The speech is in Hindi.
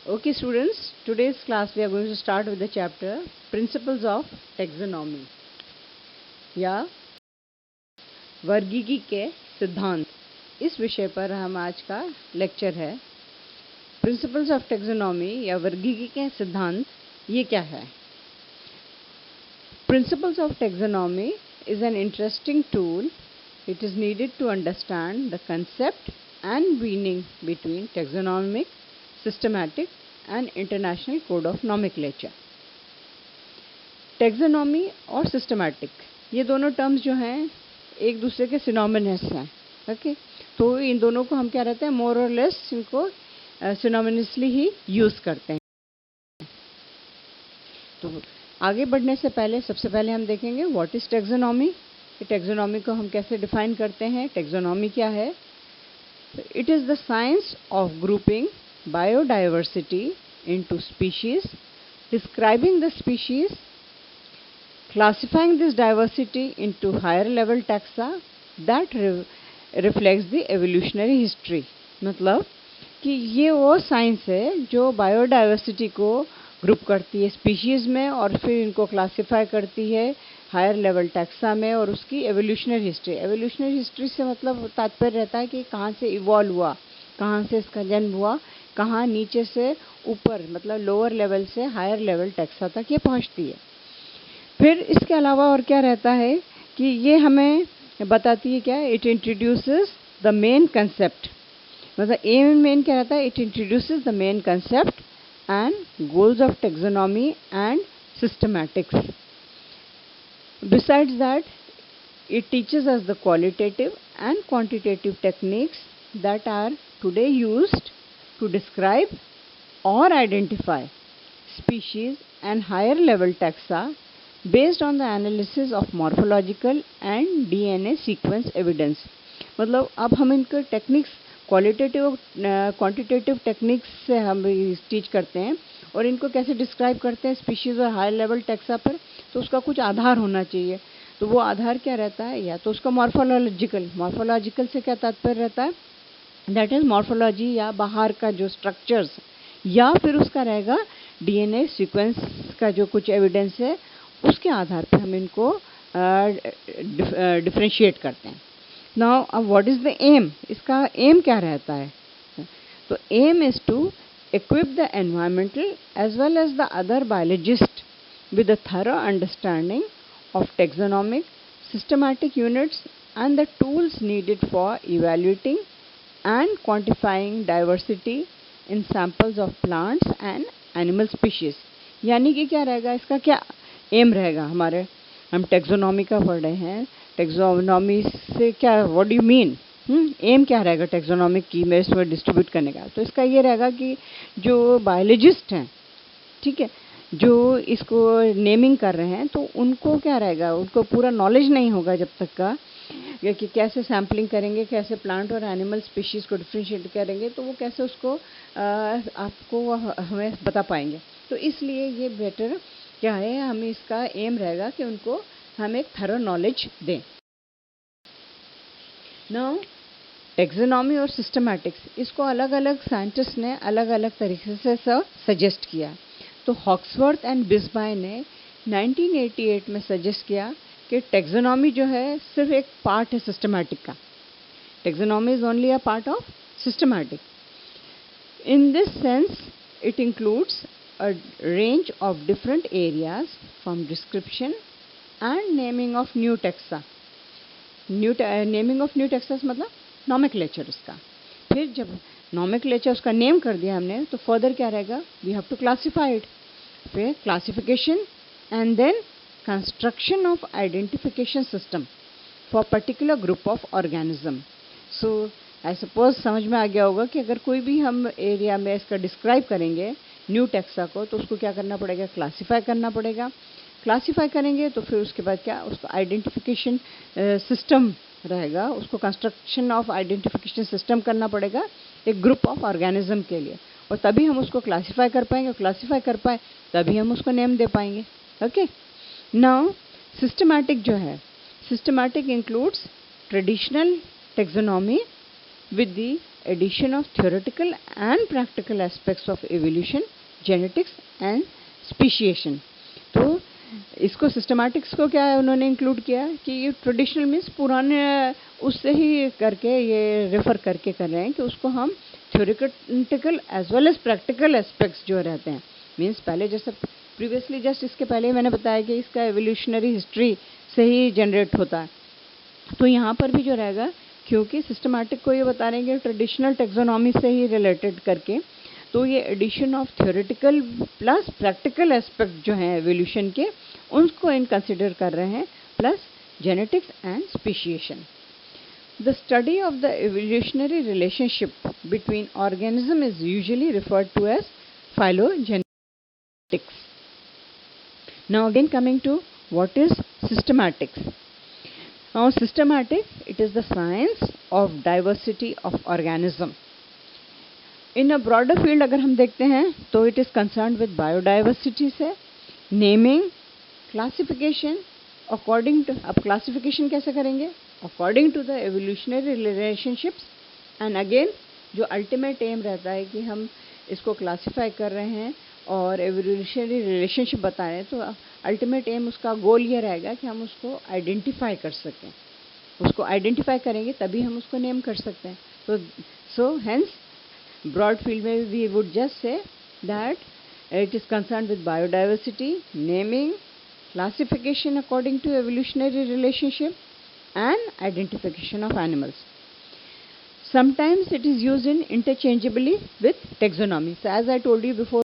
Okay students, today's class we are going to start with the chapter Principles of Taxonomy या वर्गीकी के सिद्धांत। इस विषय पर हम आज का लेक्चर है। Principles of Taxonomy या वर्गीकी के सिद्धांत ये क्या है? Principles of Taxonomy is an interesting tool. It is needed to understand the concept and meaning between taxonomic, systematic and international code of nomenclature. Taxonomy और सिस्टमैटिक ये दोनों टर्म्स जो हैं एक दूसरे के सिनोनिमस हैं। ओके, तो इन दोनों को हम क्या रहते हैं, मोर और लेस इनको सिनोनिमसली ही यूज़ करते हैं। तो आगे बढ़ने से पहले सबसे पहले हम देखेंगे व्हाट इज़ टैक्सोनॉमी। टैक्सोनॉमी को हम कैसे डिफाइन करते हैं, टैक्सोनॉमी क्या है। It is the science of grouping biodiversity into species, describing the species, classifying this diversity into higher level taxa that reflects the evolutionary history। मतलब कि ये वो साइंस है जो बायोडाइवर्सिटी को ग्रुप करती है स्पीशीज़ में और फिर इनको क्लासीफाई करती है हायर लेवल टैक्सा में और उसकी एवोल्यूशनरी हिस्ट्री। एवोल्यूशनरी हिस्ट्री से मतलब तात्पर्य रहता है कि कहाँ से इवॉल्व हुआ, कहाँ से इसका जन्म हुआ, कहाँ नीचे से ऊपर मतलब लोअर लेवल से हायर लेवल टैक्सा तक ये पहुंचती है। फिर इसके अलावा और क्या रहता है कि ये हमें बताती है क्या, it introduces the main concept. मतलब एम मेन क्या रहता है, it introduces the main concept and goals of taxonomy and systematics. Besides that it teaches us the qualitative and quantitative techniques that are today used to describe or identify species and higher level taxa based on the analysis of morphological and DNA sequence evidence। मतलब अब हम इनके टेक्निक्स क्वालिटेटिव और क्वांटिटेटिव टेक्निक्स से हम टीच करते हैं और इनको कैसे डिस्क्राइब करते हैं स्पीशीज़ और हाई लेवल टैक्सा पर। तो उसका कुछ आधार होना चाहिए। तो वो आधार क्या रहता है, या तो उसका मॉर्फोलॉजिकल से क्या तात्पर्य रहता है, दैट इज़ मॉर्फोलॉजी या बाहर का जो स्ट्रक्चर्स, या फिर उसका रहेगा डीएनए सीक्वेंस का जो कुछ एविडेंस है उसके आधार पर हम इनको डिफ्रेंशिएट करते हैं। नाउ अब व्हाट इज़ द एम, इसका एम क्या रहता है। तो aim is to equip the environmental as well as the other biologists with a thorough understanding of taxonomic, systematic units and the tools needed for evaluating and quantifying diversity in samples of plants and animal species। यानी कि क्या रहेगा, इसका क्या एम रहेगा हमारे, हम टैक्सोनॉमी का पढ़ रहे हैं, टैक्सोनॉमी से क्या, what do you mean, aim क्या रहेगा टैक्सोनॉमिक की में इसमें डिस्ट्रीब्यूट करने का। तो इसका ये रहेगा कि जो बायोलॉजिस्ट हैं, ठीक है, जो इसको नेमिंग कर रहे हैं, तो उनको क्या रहेगा, उनको पूरा नॉलेज नहीं होगा जब तक का कि कैसे सैम्पलिंग करेंगे, कैसे प्लांट और एनिमल स्पीशीज़ को डिफ्रेंशिएट करेंगे, तो वो कैसे उसको आपको हमें बता पाएंगे। तो इसलिए ये बेटर क्या है, हमें इसका एम रहेगा कि उनको हम एक थरो नॉलेज दें। नाउ टैक्सोनॉमी और सिस्टमैटिक्स, इसको अलग अलग साइंटिस्ट ने अलग अलग तरीके से सजेस्ट किया। तो हॉक्सवर्थ एंड बिस्बाय ने 1988 में सजेस्ट किया कि टैक्सोनॉमी जो है सिर्फ एक पार्ट है सिस्टमैटिक का। Taxonomy is only a part of systematic. In this sense it includes a range of different areas from description and naming of new taxa. Naming of new Texas मतलब नॉमेनक्लेचर उसका। फिर जब नॉमेनक्लेचर उसका नेम कर दिया हमने, तो फर्दर क्या रहेगा, we have to classify it. फिर classification and then construction of identification system for particular group of organism. So I suppose समझ में आ गया होगा कि अगर कोई भी हम एरिया में इसका डिस्क्राइब करेंगे न्यू टैक्सा को, तो उसको क्या करना पड़ेगा, क्लासीफाई करना पड़ेगा। क्लासीफाई करेंगे तो फिर उसके बाद क्या, उसको आइडेंटिफिकेशन सिस्टम रहेगा, उसको कंस्ट्रक्शन ऑफ आइडेंटिफिकेशन सिस्टम करना पड़ेगा एक ग्रुप ऑफ ऑर्गेनिज्म के लिए, और तभी हम उसको क्लासीफाई कर पाएंगे। क्लासीफाई कर पाए तभी हम उसको नेम दे पाएंगे। ओके, नाउ सिस्टमैटिक जो है, systematic includes traditional taxonomy with the addition of theoretical and practical aspects of evolution, genetics and speciation. तो इसको सिस्टमैटिक्स को क्या है उन्होंने इंक्लूड किया कि ये ट्रेडिशनल मीन्स पुराने उससे ही करके ये रेफर करके कर रहे हैं कि उसको हम theoretical as well as practical aspects जो रहते हैं मीन्स पहले जैसे प्रीवियसली जस्ट इसके पहले मैंने बताया कि इसका एवोल्यूशनरी हिस्ट्री से ही जनरेट होता है, तो यहाँ पर भी जो रहेगा क्योंकि सिस्टमैटिक को ये बता रहे हैं कि ट्रेडिशनल टेक्सोनॉमी से ही रिलेटेड करके, तो ये addition of theoretical plus practical aspect जो हैं एवोल्यूशन के उनको इन कंसिडर कर रहे हैं, plus genetics and speciation. The study of the evolutionary relationship between organisms is usually referred to as phylogenetics. Now again coming to what is systematics. Now systematic, it is the science of diversity of organism. In a broader field अगर हम देखते हैं तो it is concerned with biodiversity से naming, classification, according to अब classification कैसे करेंगे according to the evolutionary relationships, and again जो ultimate aim रहता है कि हम इसको classify कर रहे हैं और evolutionary relationship बता रहे हैं, तो ultimate aim उसका goal ये रहेगा कि हम उसको identify कर सकें. उसको identify करेंगे तभी हम उसको name कर सकते हैं. तो so hence broad field में we would just say that it is concerned with biodiversity, naming, classification according to evolutionary relationship and identification of animals. Sometimes it is used in interchangeably with taxonomy. So as I told you before,